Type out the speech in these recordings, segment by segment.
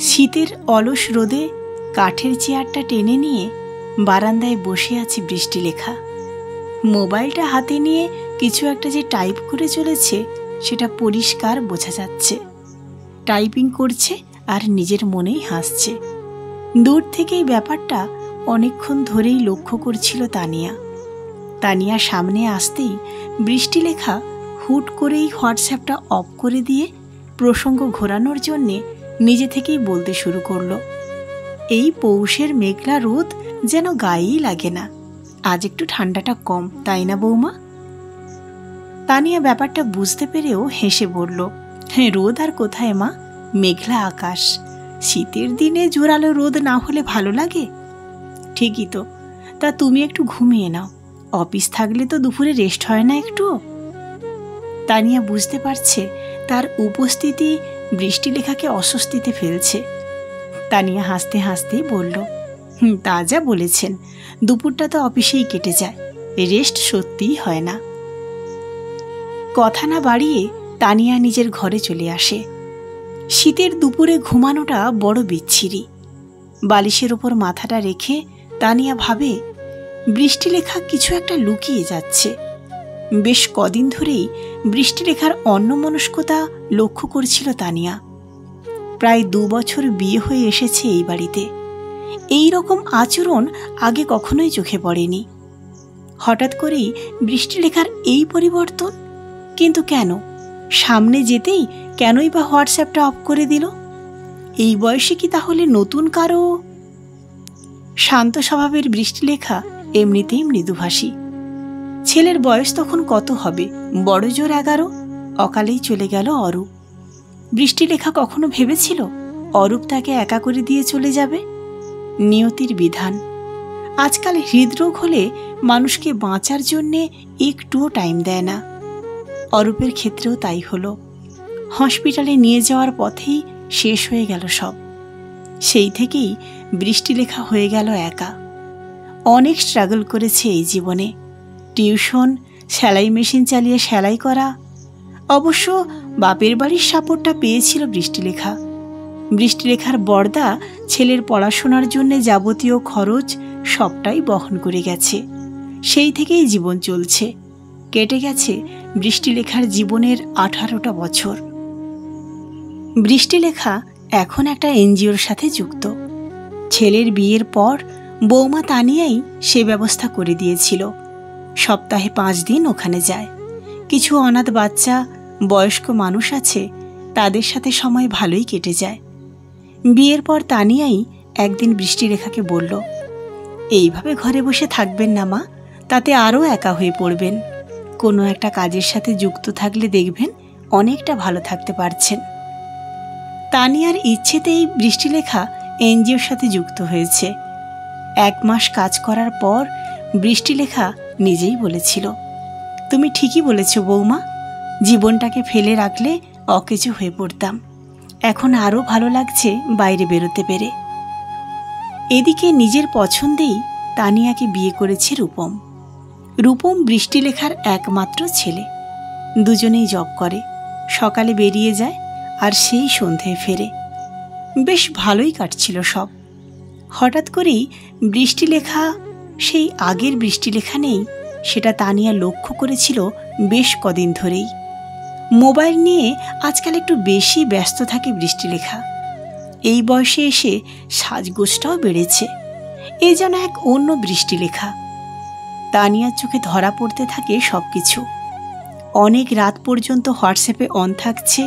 শীতের অলস রোদে কাঠের চেয়ারটা টেনে নিয়ে বারান্দায় বসে আছে বৃষ্টিলেখা। মোবাইলটা হাতে নিয়ে কিছু একটা যে টাইপ করে চলেছে সেটা পরিষ্কার বোঝা যাচ্ছে। টাইপিং করছে আর নিজের মনেই হাসছে। দূর থেকেই ব্যাপারটা অনেকক্ষণ ধরেই লক্ষ্য করছিল তানিয়া। তানিয়া সামনে আসতেই বৃষ্টিলেখা হুট করেই হোয়াটসঅ্যাপটা অফ করে দিয়ে প্রসঙ্গ ঘোরানোর জন্যে নিজে থেকেই বলতে শুরু করলো, এই পৌষের মেঘলা রোদ যেন গায়েই লাগে না, আজ একটু ঠান্ডাটা কম, তাই না বৌমা? তানিয়া ব্যাপারটা বুঝতে পেরেও হেসে বলল, হ্যাঁ, রোদ আর কোথায় মা, মেঘলা আকাশ। শীতের দিনে জোরালো রোদ না হলে ভালো লাগে? ঠিকই তো, তা তুমি একটু ঘুমিয়ে নাও, অফিস থাকলে তো দুপুরে রেস্ট হয় না একটু। তানিয়া বুঝতে পারছে তার উপস্থিতি বৃষ্টিলেখাকে অস্বস্তিতে ফেলছে। তানিয়া হাসতে হাসতেই বলল, তা যা বলেছেন, দুপুরটা তো অফিসেই কেটে যায়, রেস্ট সত্যিই হয় না। কথা না বাড়িয়ে তানিয়া নিজের ঘরে চলে আসে। শীতের দুপুরে ঘুমানোটা বড় বিচ্ছিরি। বালিশের ওপর মাথাটা রেখে তানিয়া ভাবে বৃষ্টিলেখা কিছু একটা লুকিয়ে যাচ্ছে। বেশ কদিন ধরেই বৃষ্টিলেখার অন্যমনস্কতা লক্ষ্য করছিল তানিয়া। প্রায় 2 বছর বিয়ে হয়ে এসেছে এই বাড়িতে, এই রকম আচরণ আগে কখনোই চোখে পড়েনি। হঠাৎ করেই বৃষ্টিলেখার এই পরিবর্তন, কিন্তু কেন? সামনে যেতেই কেনই বা হোয়াটসঅ্যাপটা অফ করে দিল? এই বয়সে কি তাহলে নতুন কারো? শান্ত স্বভাবের বৃষ্টিলেখা এমনিতেই মৃদুভাষী। ছেলের বয়স তখন কত হবে, বড় জোর 11। অকালেই চলে গেল অরূপ। বৃষ্টিলেখা কখনো ভেবেছিল অরূপ তাকে একা করে দিয়ে চলে যাবে? নিয়তির বিধান। আজকাল হৃদরোগ হলে মানুষকে বাঁচার জন্যে একটুও টাইম দেয় না। অরূপের ক্ষেত্রেও তাই হলো। হসপিটালে নিয়ে যাওয়ার পথেই শেষ হয়ে গেল সব। সেই থেকেই বৃষ্টিলেখা হয়ে গেল একা। অনেক স্ট্রাগল করেছে এই জীবনে। টিউশন, সেলাই মেশিন চালিয়ে সেলাই করা। অবশ্য বাপের বাড়ির সাপোর্টটা পেয়েছিল বৃষ্টিলেখা। বৃষ্টিলেখার বড়দা ছেলের পড়াশোনার জন্য যাবতীয় খরচ সবটাই বহন করে গেছে। সেই থেকেই জীবন চলছে। কেটে গেছে বৃষ্টিলেখার জীবনের 18টা বছর। বৃষ্টিলেখা এখন একটা এনজিওর সাথে যুক্ত। ছেলের বিয়ের পর বৌমা তানিয়াই সে ব্যবস্থা করে দিয়েছিল। সপ্তাহে 5 দিন ওখানে যায়। কিছু অনাথ বাচ্চা, বয়স্ক মানুষ আছে, তাদের সাথে সময় ভালোই কেটে যায়। বিয়ের পর তানিয়াই একদিন বৃষ্টিলেখাকে বলল, এইভাবে ঘরে বসে থাকবেন না মা, তাতে আরও একা হয়ে পড়বেন। কোনো একটা কাজের সাথে যুক্ত থাকলে দেখবেন অনেকটা ভালো থাকতে পারছেন। তানিয়ার ইচ্ছেতেই বৃষ্টিলেখা এনজিওর সাথে যুক্ত হয়েছে। 1 মাস কাজ করার পর বৃষ্টিলেখা নিজেই বলেছিল, তুমি ঠিকই বলেছ বৌমা, জীবনটাকে ফেলে রাখলে অকেজো হয়ে পড়তাম। এখন আরও ভালো লাগছে বাইরে বেরোতে পেরে। এদিকে নিজের পছন্দেই তানিয়াকে বিয়ে করেছে রূপম। রূপম বৃষ্টিলেখার একমাত্র ছেলে। দুজনেই জব করে। সকালে বেরিয়ে যায় আর সেই সন্ধ্যায় ফেরে। বেশ ভালোই কাটছিল সব। হঠাৎ করেই বৃষ্টিলেখা সেই আগের বৃষ্টিলেখা নেই, সেটা তানিয়া লক্ষ্য করেছিল বেশ কদিন ধরেই। মোবাইল নিয়ে আজকাল একটু বেশি ব্যস্ত থাকে বৃষ্টিলেখা। এই বয়সে এসে সাজগোজটাও বেড়েছে। এ যেন এক অন্য বৃষ্টিলেখা। তানিয়ার চোখে ধরা পড়তে থাকে সবকিছু। অনেক রাত পর্যন্ত হোয়াটসঅ্যাপে অন থাকছে।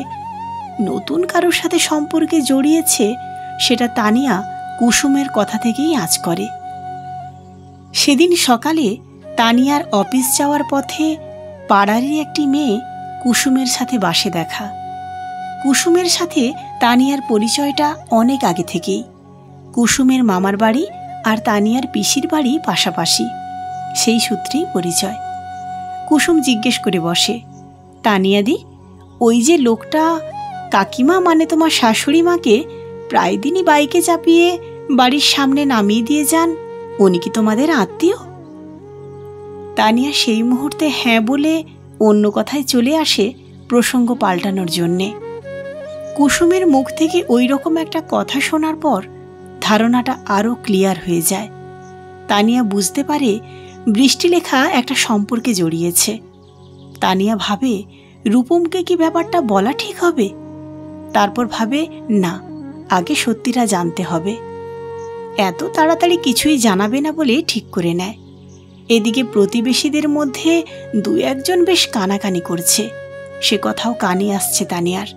নতুন কারোর সাথে সম্পর্কে জড়িয়েছে, সেটা তানিয়া কুসুমের কথা থেকেই আঁচ করে। সেদিন সকালে তানিয়ার অফিস যাওয়ার পথে পাড়ারই একটি মেয়ে কুসুমের সাথে বাসে দেখা। কুসুমের সাথে তানিয়ার পরিচয়টা অনেক আগে থেকেই। কুসুমের মামার বাড়ি আর তানিয়ার পিসির বাড়ি পাশাপাশি, সেই সূত্রেই পরিচয়। কুসুম জিজ্ঞেস করে বসে, তানিয়াদি, ওই যে লোকটা কাকিমা মানে তোমার শাশুড়ি মাকে প্রায় দিনই বাইকে চাপিয়ে বাড়ির সামনে নামিয়ে দিয়ে যান, উনি কি তোমাদের আত্মীয়? তানিয়া সেই মুহূর্তে হ্যাঁ বলে অন্য কথায় চলে আসে প্রসঙ্গ পাল্টানোর জন্যে। কুসুমের মুখ থেকে ওই রকম একটা কথা শোনার পর ধারণাটা আরও ক্লিয়ার হয়ে যায়। তানিয়া বুঝতে পারে বৃষ্টিলেখা একটা সম্পর্কে জড়িয়েছে। তানিয়া ভাবে রূপমকে কি ব্যাপারটা বলা ঠিক হবে? তারপর ভাবে না, আগে সত্যিটা জানতে হবে। এত তাড়াতাড়ি কিছুই জানাবে না বলে ঠিক করে নেয়। এদিকে প্রতিবেশীদের মধ্যে দু একজন বেশ কানাকানি করছে, সে কথাও কানে আসছে তানিয়ার।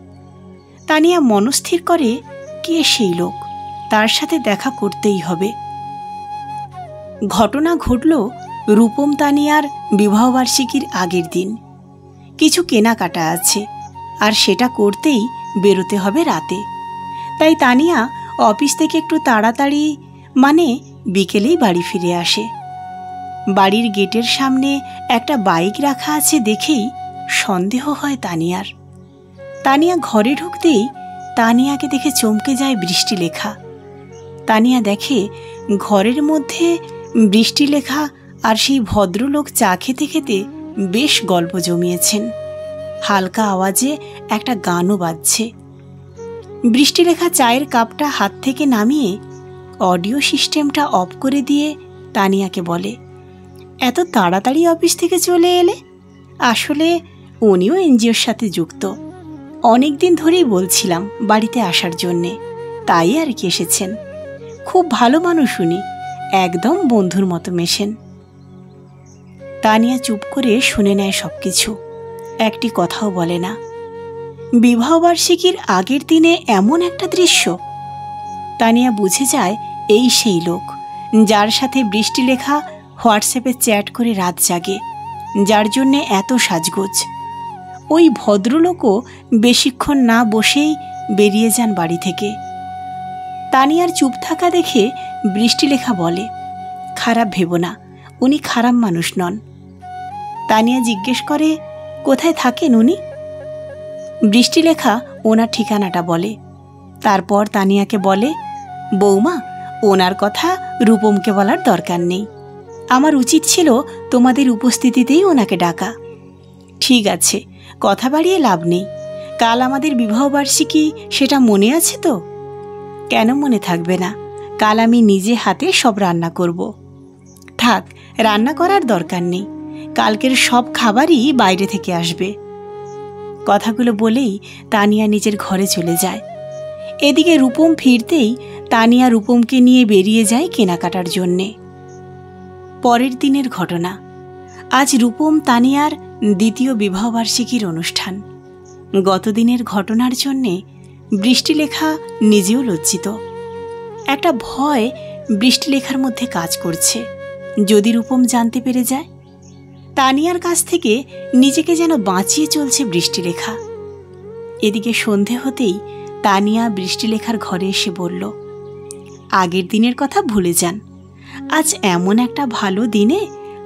তানিয়া মনস্থির করে কে সেই লোক, তার সাথে দেখা করতেই হবে। ঘটনা ঘটল রূপম তানিয়ার বিবাহবার্ষিকীর আগের দিন। কিছু কেনাকাটা আছে, আর সেটা করতেই বেরোতে হবে রাতে। তাই তানিয়া অফিস থেকে একটু তাড়াতাড়ি মানে বিকেলেই বাড়ি ফিরে আসে। বাড়ির গেটের সামনে একটা বাইক রাখা আছে দেখেই সন্দেহ হয় তানিয়ার। তানিয়া ঘরে ঢুকতেই তানিয়াকে দেখে চমকে যায় বৃষ্টিলেখা। তানিয়া দেখে ঘরের মধ্যে বৃষ্টিলেখা আর সেই ভদ্রলোক চা খেতে খেতে বেশ গল্প জমিয়েছেন। হালকা আওয়াজে একটা গানও বাজছে। বৃষ্টিলেখা চায়ের কাপটা হাত থেকে নামিয়ে অডিও সিস্টেমটা অফ করে দিয়ে তানিয়াকে বলে, এত তাড়াতাড়ি অফিস থেকে চলে এলে? আসলে উনিও এনজিওর সাথে যুক্ত। অনেক দিন ধরেই বলছিলাম বাড়িতে আসার জন্যে, তাই আর কি এসেছেন। খুব ভালো মানুষ উনি, একদম বন্ধুর মতো মেশেন। তানিয়া চুপ করে শুনে নেয় সবকিছু, একটি কথাও বলে না। বিবাহবার্ষিকীর আগের দিনে এমন একটা দৃশ্য। তানিয়া বুঝে যায় এই সেই লোক যার সাথে বৃষ্টিলেখা হোয়াটসঅ্যাপে চ্যাট করে রাত জাগে, যার জন্যে এত সাজগোজ। ওই ভদ্রলোকও বেশিক্ষণ না বসেই বেরিয়ে যান বাড়ি থেকে। তানিয়ার চুপ থাকা দেখে বৃষ্টিলেখা বলে, খারাপ ভেবো না, উনি খারাপ মানুষ নন। তানিয়া জিজ্ঞেস করে, কোথায় থাকেন উনি? বৃষ্টিলেখা ওনার ঠিকানাটা বলে। তারপর তানিয়াকে বলে, বৌমা, ওনার কথা রূপমকে বলার দরকার নেই। আমার উচিত ছিল তোমাদের উপস্থিতিতেই ওনাকে ডাকা। ঠিক আছে, কথা বাড়িয়ে লাভ নেই। কাল আমাদের বিবাহবার্ষিকী, সেটা মনে আছে তো? কেন মনে থাকবে না? কাল আমি নিজে হাতে সব রান্না করব। থাক, রান্না করার দরকার নেই, কালকের সব খাবারই বাইরে থেকে আসবে। কথাগুলো বলেই তানিয়া নিজের ঘরে চলে যায়। এদিকে রূপম ফিরতেই তানিয়া রূপমকে নিয়ে বেরিয়ে যায় কেনাকাটার জন্যে। পরের দিনের ঘটনা। আজ রূপম তানিয়ার দ্বিতীয় বিবাহবার্ষিকীর অনুষ্ঠান। গতদিনের ঘটনার জন্যে বৃষ্টিলেখা নিজেও লজ্জিত। একটা ভয় বৃষ্টিলেখার মধ্যে কাজ করছে, যদি রূপম জানতে পেরে যায়। তানিয়ার কাছ থেকে নিজেকে যেন বাঁচিয়ে চলছে বৃষ্টিলেখা। এদিকে সন্ধে হতেই তানিয়া বৃষ্টিলেখার ঘরে এসে বলল, আগের দিনের কথা ভুলে যান। আজ এমন একটা ভালো দিনে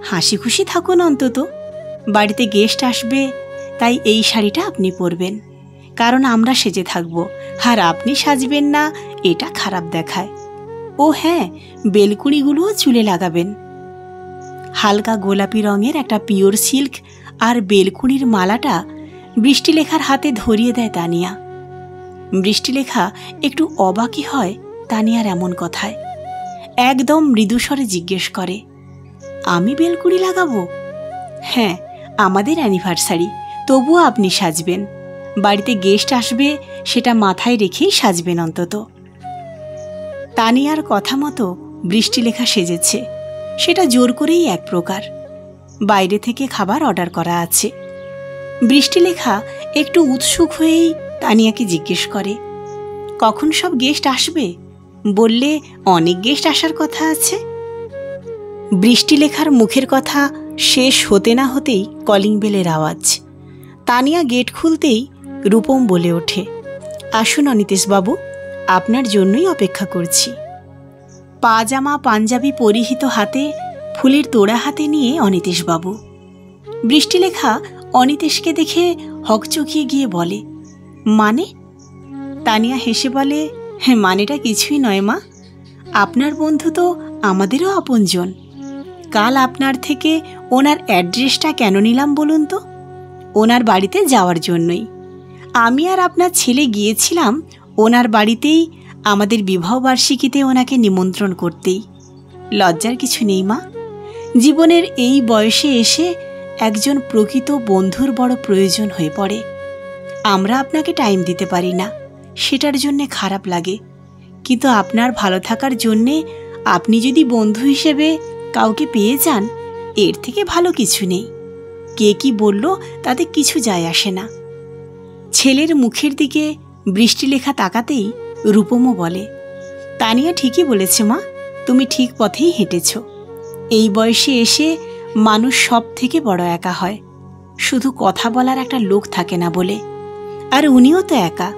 হাসি খুশি থাকুন অন্তত। বাড়িতে গেস্ট আসবে, তাই এই শাড়িটা আপনি পরবেন, কারণ আমরা সেজে থাকব, আর আপনি সাজবেন না, এটা খারাপ দেখায়। ও হ্যাঁ, বেলকুড়িগুলোও চুলে লাগাবেন। হালকা গোলাপি রঙের একটা পিওর সিল্ক আর বেলকুড়ির মালাটা বৃষ্টিলেখার হাতে ধরিয়ে দেয় তানিয়া। বৃষ্টিলেখা একটু অবাকই হয় তানিয়ার এমন কথায়। একদম মৃদুস্বরে জিজ্ঞেস করে, আমি বেলকুড়ি লাগাবো? হ্যাঁ, আমাদের অ্যানিভার্সারি, তবুও আপনি সাজবেন। বাড়িতে গেস্ট আসবে, সেটা মাথায় রেখেই সাজবেন অন্তত। তানিয়ার কথা মতো বৃষ্টিলেখা সেজেছে, সেটা জোর করেই এক প্রকার। বাইরে থেকে খাবার অর্ডার করা আছে। বৃষ্টিলেখা একটু উৎসুক হয়েই তানিয়াকে জিজ্ঞেস করে, কখন সব গেস্ট আসবে? বললে অনেক গেস্ট আসার কথা আছে। বৃষ্টিলেখার মুখের কথা শেষ হতে না হতেই কলিং বেলের আওয়াজ। তানিয়া গেট খুলতেই রূপম বলে ওঠে, আসুন অনিতেশবাবু, আপনার জন্যই অপেক্ষা করছি। পাজামা পাঞ্জাবি পরিহিত হাতে, ফুলের তোড়া হাতে নিয়ে অনিতেশবাবু। বৃষ্টিলেখা অনিতেশকে দেখে হকচকিয়ে গিয়ে বলে, মানে? তানিয়া হেসে বলে, হ্যাঁ, মানেটা কিছুই নয় মা, আপনার বন্ধু তো আমাদেরও আপনজন। কাল আপনার থেকে ওনার অ্যাড্রেসটা কেন নিলাম বলুন তো? ওনার বাড়িতে যাওয়ার জন্যই। আমি আর আপনার ছেলে গিয়েছিলাম ওনার বাড়িতেই আমাদের বিবাহবার্ষিকীতে ওনাকে নিমন্ত্রণ করতেই। লজ্জার কিছু নেই মা। জীবনের এই বয়সে এসে একজন প্রকৃত বন্ধুর বড় প্রয়োজন হয়ে পড়ে। আমরা আপনাকে টাইম দিতে পারি না, সেটার জন্যে খারাপ লাগে, কিন্তু আপনার ভালো থাকার জন্যে আপনি যদি বন্ধু হিসেবে কাউকে পেয়ে যান, এর থেকে ভালো কিছু নেই। কে কি বলল তাতে কিছু যায় আসে না। ছেলের মুখের দিকে বৃষ্টিলেখা তাকাতেই রূপমও বলে, তানিয়া ঠিকই বলেছে মা, তুমি ঠিক পথেই হেঁটেছ। এই বয়সে এসে মানুষ সব থেকে বড় একা হয়, শুধু কথা বলার একটা লোক থাকে না বলে। আর উনিও তো একা।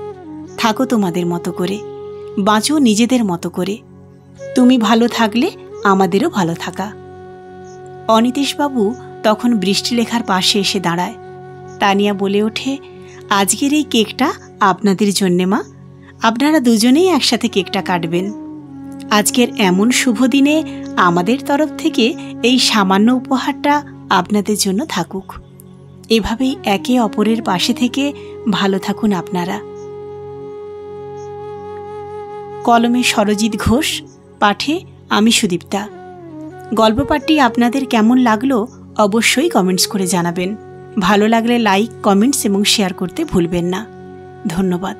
থাকো তোমাদের মতো করে, বাঁচো নিজেদের মতো করে। তুমি ভালো থাকলে আমাদেরও ভালো থাকা। অনিতেশবাবু তখন বৃষ্টিলেখার পাশে এসে দাঁড়ায়। তানিয়া বলে ওঠে, আজকের এই কেকটা আপনাদের জন্যে মা, আপনারা দুজনেই একসাথে কেকটা কাটবেন। আজকের এমন শুভ দিনে আমাদের তরফ থেকে এই সামান্য উপহারটা আপনাদের জন্য থাকুক। এভাবেই একে অপরের পাশে থেকে ভালো থাকুন আপনারা। কলমে সরজিৎ ঘোষ, পাঠে আমি সুদীপ্তা। গল্প পাঠটি আপনাদের কেমন লাগলো অবশ্যই কমেন্টস করে জানাবেন। ভালো লাগলে লাইক, কমেন্টস এবং শেয়ার করতে ভুলবেন না। ধন্যবাদ।